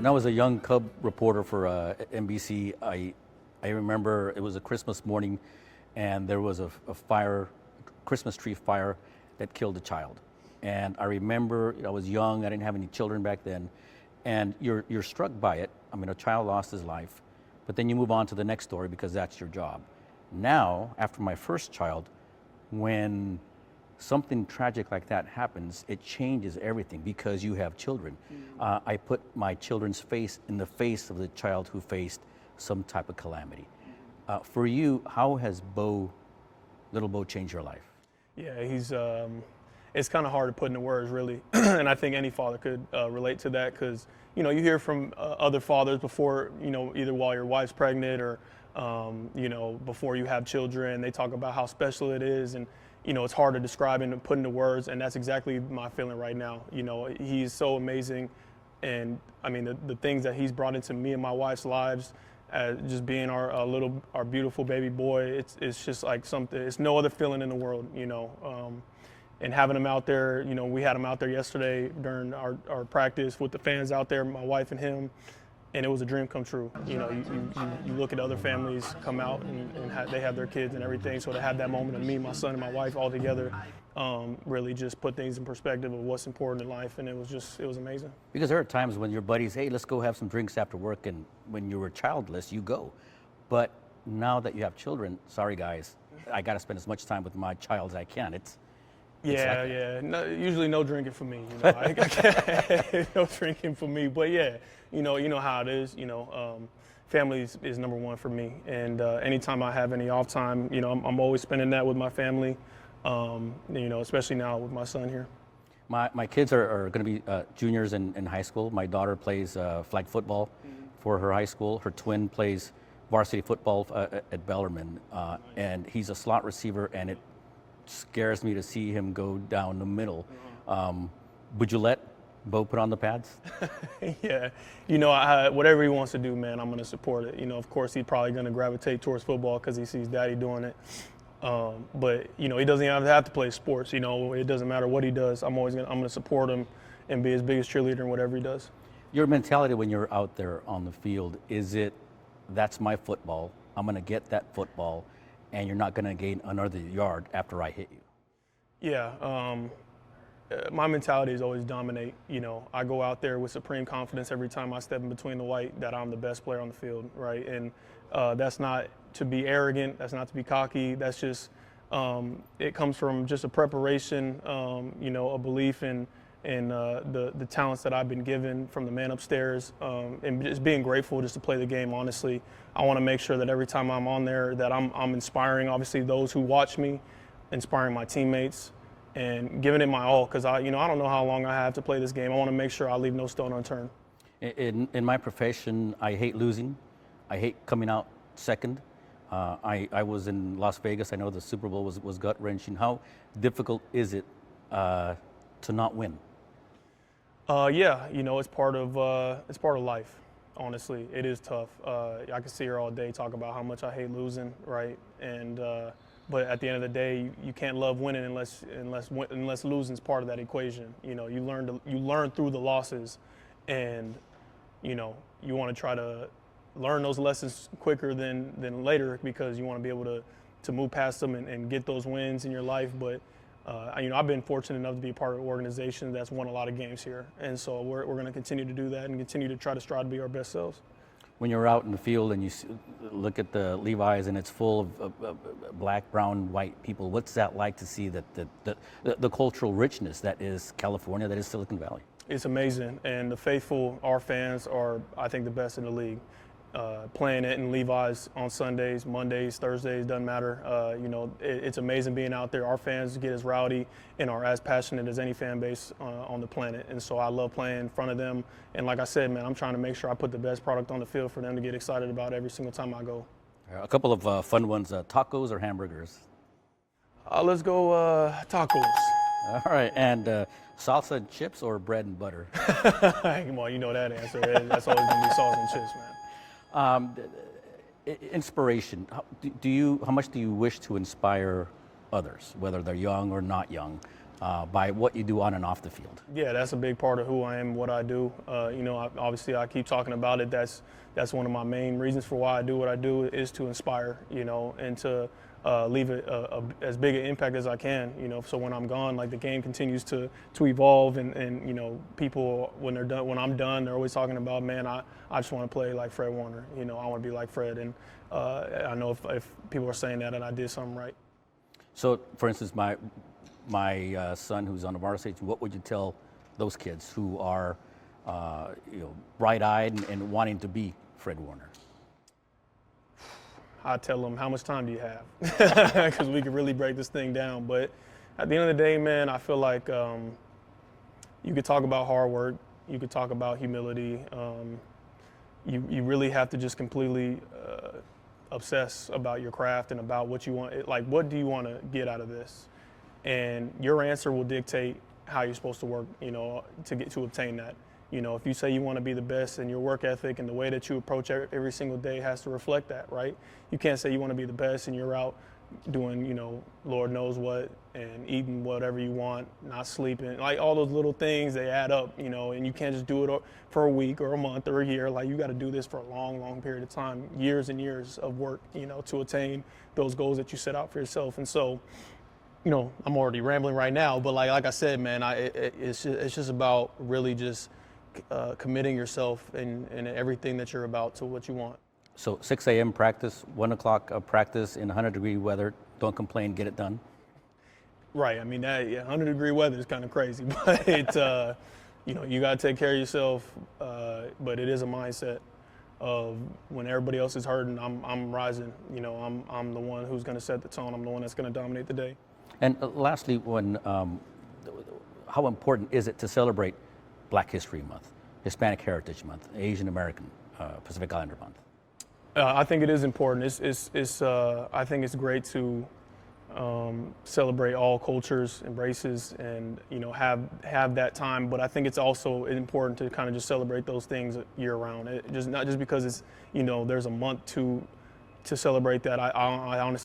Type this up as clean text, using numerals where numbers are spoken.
When I was a young Cub reporter for NBC, I remember it was a Christmas morning, and there was a fire, Christmas tree fire, that killed a child. And I remember I was young, I didn't have any children back then, and you're struck by it. I mean, a child lost his life, but then you move on to the next story because that's your job. Now, after my first child, when something tragic like that happens, it changes everything because you have children. I put my children's face in the face of the child who faced some type of calamity. For you, how has little Bo changed your life? Yeah, he's. It's kind of hard to put into words, really, and I think any father could relate to that because you hear from other fathers before, either while your wife's pregnant or before you have children. They talk about how special it is, and it's hard to describe and put into words, and that's exactly my feeling right now. He's so amazing, and I mean the things that he's brought into me and my wife's lives, just being our beautiful baby boy. It's just like something. It's no other feeling in the world, and having him out there. We had him out there yesterday during our practice with the fans out there, my wife and him. And it was a dream come true. You look at other families come out and they have their kids and everything. So to have that moment of me, my son, and my wife all together really just put things in perspective of what's important in life. And it was amazing. Because there are times when your buddies, hey, let's go have some drinks after work. And when you were childless, you go. But now that you have children, sorry guys, I got to spend as much time with my child as I can. Yeah. No, usually no drinking for me. No drinking for me. But yeah, you know how it is. Family is number one for me. And anytime I have any off time, I'm always spending that with my family. Especially now with my son here. My kids are going to be juniors in high school. My daughter plays flag football for her high school. Her twin plays varsity football at Bellarmine, and he's a slot receiver, and it scares me to see him go down the middle. Would you let Bo put on the pads? Yeah, whatever he wants to do, man, I'm going to support it. Of course, he's probably going to gravitate towards football because he sees daddy doing it. But he doesn't even have to play sports. It doesn't matter what he does. I'm going to support him and be his biggest cheerleader in whatever he does. Your mentality when you're out there on the field, is it, that's my football, I'm going to get that football, and you're not going to gain another yard after I hit you? Yeah, my mentality is always dominate. I go out there with supreme confidence every time I step in between the white that I'm the best player on the field, right? And that's not to be arrogant, that's not to be cocky, that's just, it comes from just a preparation, a belief in the talents that I've been given from the man upstairs, and just being grateful just to play the game honestly. I want to make sure that every time I'm on there that I'm inspiring, obviously, those who watch me, inspiring my teammates, and giving it my all because I don't know how long I have to play this game. I want to make sure I leave no stone unturned. In my profession, I hate losing. I hate coming out second. I was in Las Vegas. I know the Super Bowl was gut-wrenching. How difficult is it to not win? Yeah, it's part of life. Honestly, it is tough. I can sit here all day talk about how much I hate losing, right? And but at the end of the day, you can't love winning unless losing is part of that equation. You learn through the losses, and you want to try to learn those lessons quicker than later because you want to be able to move past them and get those wins in your life. But I've been fortunate enough to be a part of an organization that's won a lot of games here, and so we're going to continue to do that and continue to try to strive to be our best selves. When you're out in the field and you look at the Levi's and it's full of black, brown, white people, what's that like to see the cultural richness that is California, that is Silicon Valley? It's amazing, and the faithful, our fans, are, I think, the best in the league. Playing it in Levi's on Sundays, Mondays, Thursdays, doesn't matter. It's amazing being out there. Our fans get as rowdy and are as passionate as any fan base on the planet. And so I love playing in front of them. And like I said, man, I'm trying to make sure I put the best product on the field for them to get excited about every single time I go. A couple of fun ones, tacos or hamburgers? Let's go tacos. All right, and salsa and chips or bread and butter? Come on, you know that answer. That's always going to be salsa and chips, man. Inspiration. How much do you wish to inspire others, whether they're young or not young? by what you do on and off the field. Yeah, that's a big part of who I am, what I do. Obviously, I keep talking about it. That's one of my main reasons for why I do what I do is to inspire, and to leave as big an impact as I can, So when I'm gone, like the game continues to evolve, and people when I'm done, they're always talking about, man, I just want to play like Fred Warner. I want to be like Fred, and I know if people are saying that I did something right. So, for instance, my son who's on the varsity team, what would you tell those kids who are, bright-eyed and wanting to be Fred Warner? I tell them, how much time do you have? Because we could really break this thing down. But at the end of the day, man, I feel like you could talk about hard work. You could talk about humility. You really have to just completely obsess about your craft and about what you want. Like, what do you want to get out of this? And your answer will dictate how you're supposed to work, to obtain that. If you say you want to be the best, and your work ethic and the way that you approach every single day has to reflect that, right? You can't say you want to be the best and you're out doing, Lord knows what, and eating whatever you want, not sleeping. Like, all those little things, they add up, and you can't just do it for a week or a month or a year. Like, you got to do this for a long, long period of time, years and years of work, to attain those goals that you set out for yourself. And so, I'm already rambling right now, but like I said, man, it's just about really just committing yourself and everything that you're about to what you want. So 6 a.m. practice, 1 o'clock practice in 100-degree weather. Don't complain, get it done. Right. I mean, 100-degree weather is kind of crazy, but you got to take care of yourself. But it is a mindset of when everybody else is hurting, I'm rising. I'm the one who's going to set the tone. I'm the one that's going to dominate the day. And lastly, how important is it to celebrate Black History Month, Hispanic Heritage Month, Asian American, Pacific Islander Month? I think it is important. I think it's great to celebrate all cultures and races, and have that time. But I think it's also important to kind of just celebrate those things year round. Not just because it's there's a month to celebrate that. I honestly